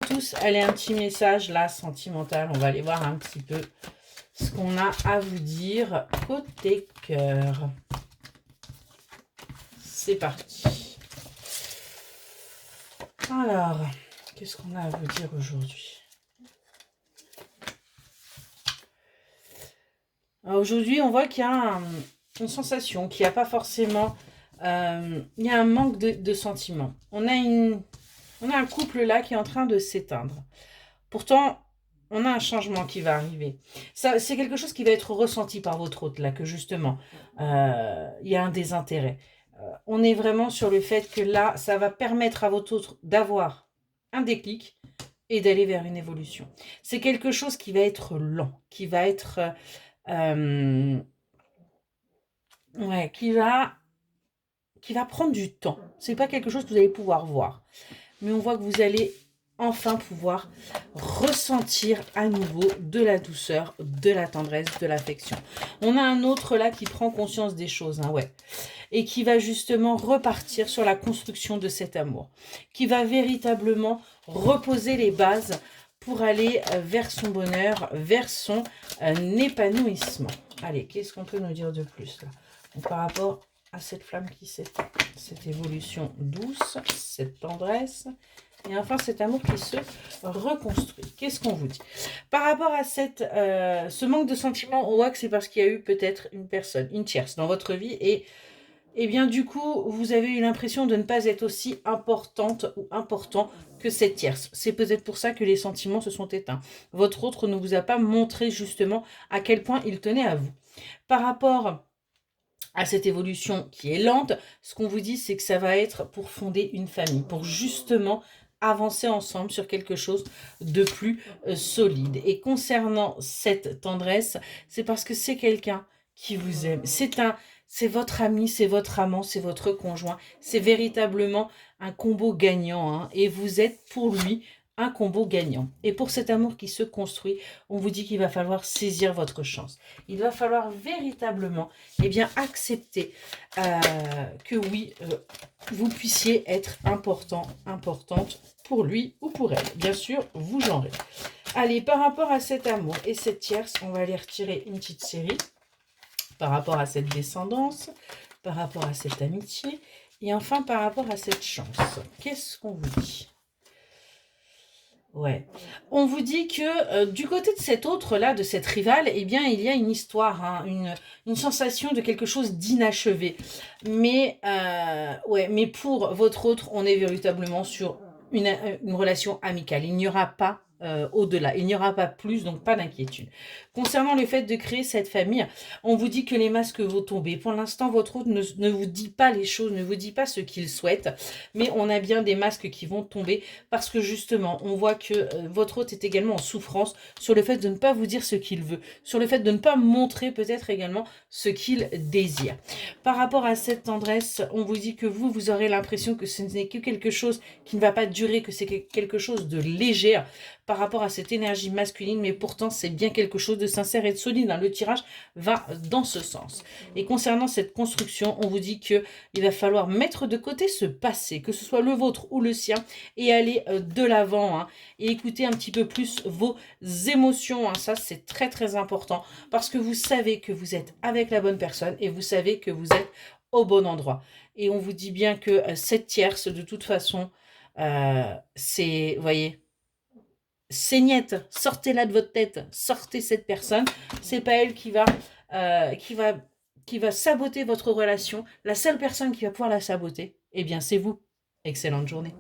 tous. Allez, un petit message là, sentimental. On va aller voir un petit peu ce qu'on a à vous dire côté cœur. C'est parti. Alors, qu'est-ce qu'on a à vous dire aujourd'hui? Aujourd'hui, on voit qu'il y a une sensation, qu'il n'y a pas forcément... il y a un manque de sentiments. On a un couple là qui est en train de s'éteindre. Pourtant, on a un changement qui va arriver. Ça, c'est quelque chose qui va être ressenti par votre hôte là, que justement, il y a un désintérêt. On est vraiment sur le fait que là, ça va permettre à votre hôte d'avoir un déclic et d'aller vers une évolution. C'est quelque chose qui va être lent, qui va être... ouais, qui va prendre du temps. C'est pas quelque chose que vous allez pouvoir voir. Mais on voit que vous allez enfin pouvoir ressentir à nouveau de la douceur, de la tendresse, de l'affection. On a un autre là qui prend conscience des choses, hein, ouais. Et qui va justement repartir sur la construction de cet amour. Qui va véritablement reposer les bases pour aller vers son bonheur, vers son épanouissement. Allez, qu'est-ce qu'on peut nous dire de plus là? Donc, par rapport à cette flamme qui s'éteint, cette évolution douce, cette tendresse, et enfin cet amour qui se reconstruit. Qu'est-ce qu'on vous dit? Par rapport à ce manque de sentiments, on voit que c'est parce qu'il y a eu peut-être une personne, une tierce dans votre vie, et bien du coup, vous avez eu l'impression de ne pas être aussi importante ou important que cette tierce. C'est peut-être pour ça que les sentiments se sont éteints. Votre autre ne vous a pas montré justement à quel point il tenait à vous. Par rapport à cette évolution qui est lente, ce qu'on vous dit, c'est que ça va être pour fonder une famille, pour justement avancer ensemble sur quelque chose de plus solide. Et concernant cette tendresse, c'est parce que c'est quelqu'un qui vous aime. C'est votre ami, c'est votre amant, c'est votre conjoint. C'est véritablement un combo gagnant, hein, et vous êtes pour lui un combo gagnant. Et pour cet amour qui se construit, on vous dit qu'il va falloir saisir votre chance. Il va falloir véritablement, eh bien, accepter que oui, vous puissiez être important, importante pour lui ou pour elle. Bien sûr, vous genrez. Allez, par rapport à cet amour et cette tierce, on va aller retirer une petite série par rapport à cette descendance, par rapport à cette amitié, et enfin par rapport à cette chance. Qu'est-ce qu'on vous dit? Ouais. On vous dit que du côté de cet autre-là, de cette rivale, eh bien, il y a une histoire, hein, une sensation de quelque chose d'inachevé. Mais, ouais, mais pour votre autre, on est véritablement sur une relation amicale. Il n'y aura pas au-delà, il n'y aura pas plus, donc pas d'inquiétude. Concernant le fait de créer cette famille, on vous dit que les masques vont tomber. Pour l'instant, votre autre ne vous dit pas les choses, ne vous dit pas ce qu'il souhaite, mais on a bien des masques qui vont tomber parce que justement, on voit que votre hôte est également en souffrance sur le fait de ne pas vous dire ce qu'il veut, sur le fait de ne pas montrer peut-être également ce qu'il désire. Par rapport à cette tendresse, on vous dit que vous aurez l'impression que ce n'est que quelque chose qui ne va pas durer, que c'est quelque chose de léger par rapport à cette énergie masculine, mais pourtant c'est bien quelque chose de sincère et de solide. Le tirage va dans ce sens. Et concernant cette construction, on vous dit qu'il va falloir mettre de côté ce passé, que ce soit le vôtre ou le sien, et aller de l'avant, hein, et écouter un petit peu plus vos émotions. Hein. Ça, c'est très très important parce que vous savez que vous êtes avec la bonne personne et vous savez que vous êtes au bon endroit. Et on vous dit bien que cette tierce, de toute façon, c'est, vous voyez, c'est niette, sortez-la de votre tête, sortez cette personne. C'est pas elle qui va saboter votre relation. La seule personne qui va pouvoir la saboter, eh bien, c'est vous. Excellente journée.